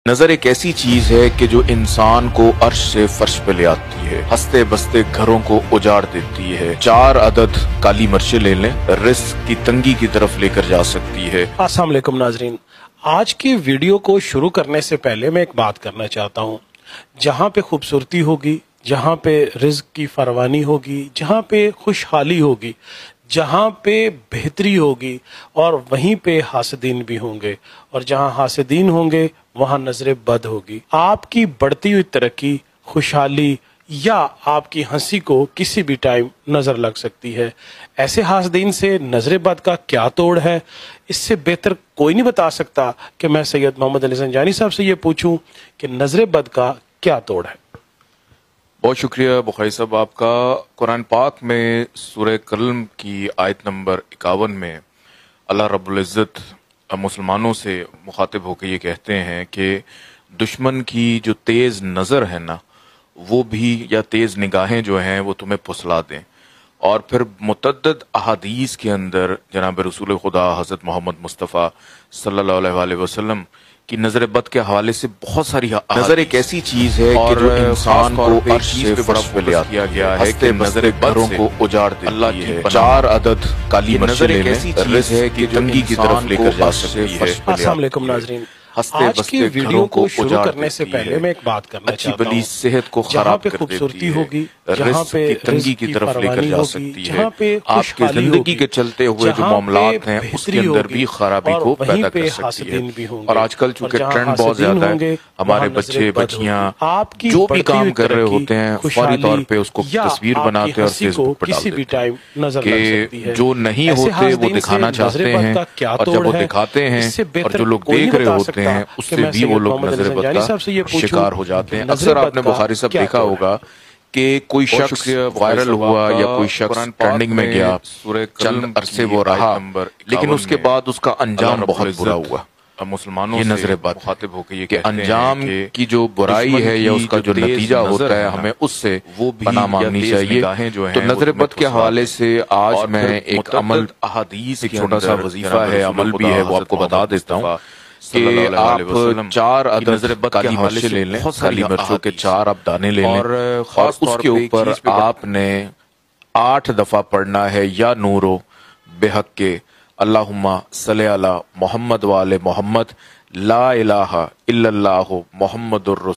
نظر ایک ایسی چیز ہے کہ جو انسان کو عرش سے فرش پہ لے آتی ہے، ہنستے بستے گھروں کو اجاڑ دیتی ہے۔ 4 عدد کالی مرچیں لے لیں، رزق کی تنگی کی طرف لے کر جا سکتی ہے۔ السلام علیکم ناظرین، آج کی ویڈیو کو شروع کرنے سے پہلے میں ایک بات کرنا چاہتا ہوں۔ جہاں پہ خوبصورتی ہوگی، جہاں پہ رزق کی فراوانی ہوگی، جہاں پہ خوشحالی ہوگی، جہاں پہ بہتری ہوگی، اور وہیں پہ حاسدین بھی ہوں گے، اور جہاں حاسدین ہوں گے وہاں نظر بد ہوگی۔ آپ کی بڑھتی ہوئی ترقی، خوشحالی یا آپ کی ہنسی کو کسی بھی ٹائم نظر لگ سکتی ہے۔ ایسے حاسدین سے نظر بد کا کیا توڑ ہے، اس سے بہتر کوئی نہیں بتا سکتا کہ میں سید محمد علی زنجانی صاحب سے یہ پوچھوں کہ نظر بد کا کیا توڑ ہے۔ بہت شکریہ بخاری صاحب آپ کا۔ قرآن پاک میں سورہ قلم کی آیت نمبر 51 میں اللہ رب العزت مسلمانوں سے مخاطب ہو کے یہ کہتے ہیں کہ دشمن کی جو تیز نظر ہے نا، وہ بھی یا تیز نگاہیں جو ہیں وہ تمہیں پھسلا دیں۔ اور پھر متعدد احادیث کے اندر جناب رسول خدا حضرت محمد مصطفیٰ صلی اللہ علیہ وآلہ وسلم کی نظر بد کے حوالے سے بہت ساری نظر ایک ایسی چیز ہے کہ جو انسان کو عرش سے فرش پہ لے آتی ہے، ہنستے نظر گھروں کو اجاڑ دیتی ہے۔ 4 عدد کالی مرچیں لے لیں، رزق ہے کہ تنگی کی طرف لے کر جا سکتی ہے۔ السلام علیکم ناظرین، آج کی ویڈیو کو شروع کرنے سے پہلے میں ایک بات کرنا چاہتا ہوں۔ بلی صحت کو جہاں خراب پہ کر خوبصورتی دیتی ہے، ہوگی، جہاں رزق پہ کی تنگی کی طرف لے کر جا سکتی ہے، آپ کے زندگی کے چلتے ہوئے جو معاملات ہیں اس کے اندر بھی خرابی کو پیدا کر سکتی ہے۔ اور آج کل چونکہ ٹرینڈ بہت زیادہ ہے، ہمارے بچے بچیاں جو بھی کام کر رہے ہوتے ہیں فوری طور پہ اس کو تصویر بناتے ہیں اور فیس بک پہ ڈال دیتے ہیں کہ جو نہیں ہوتے وہ دکھانا چاہتے ہیں، اور جب وہ دکھاتے ہیں اور جو لوگ دیکھ رہے ہوتے ہیں اس سے بھی وہ لوگ نظر بد کا شکار ہو جاتے ہیں۔ اکثر آپ نے بخاری صاحب دیکھا ہوگا کہ کوئی شخص وائرل ہوا یا کوئی شخص ٹرینڈنگ میں گیا، چند عرصے وہ رہا، لیکن اس کے بعد اس کا انجام بہت برا ہوا۔ مسلمانوں یہ نظر بد مخاطب ہو کے یہ کہ انجام کی جو برائی ہے یا اس کا جو نتیجہ ہوتا ہے ہمیں اس سے وہ پناہ مانگنی چاہیے۔ تو نظر بد کے حوالے سے آج میں ایک عمل، ایک چھوٹا سا وظیفہ ہے، عمل بھی ہے، وہ آپ کو بتا دیتا ہوں کہ آپ 4 عدد کالی مرچیں لے لیں، کالی مرچوں کے 4 آپ دانے لے لیں، اور اس کے اوپر آپ نے 8 دفعہ پڑھنا ہے یا نورو بے حق کے اللہم صلی علی محمد وآل محمد لا الہ الا اللہ محمد الرسول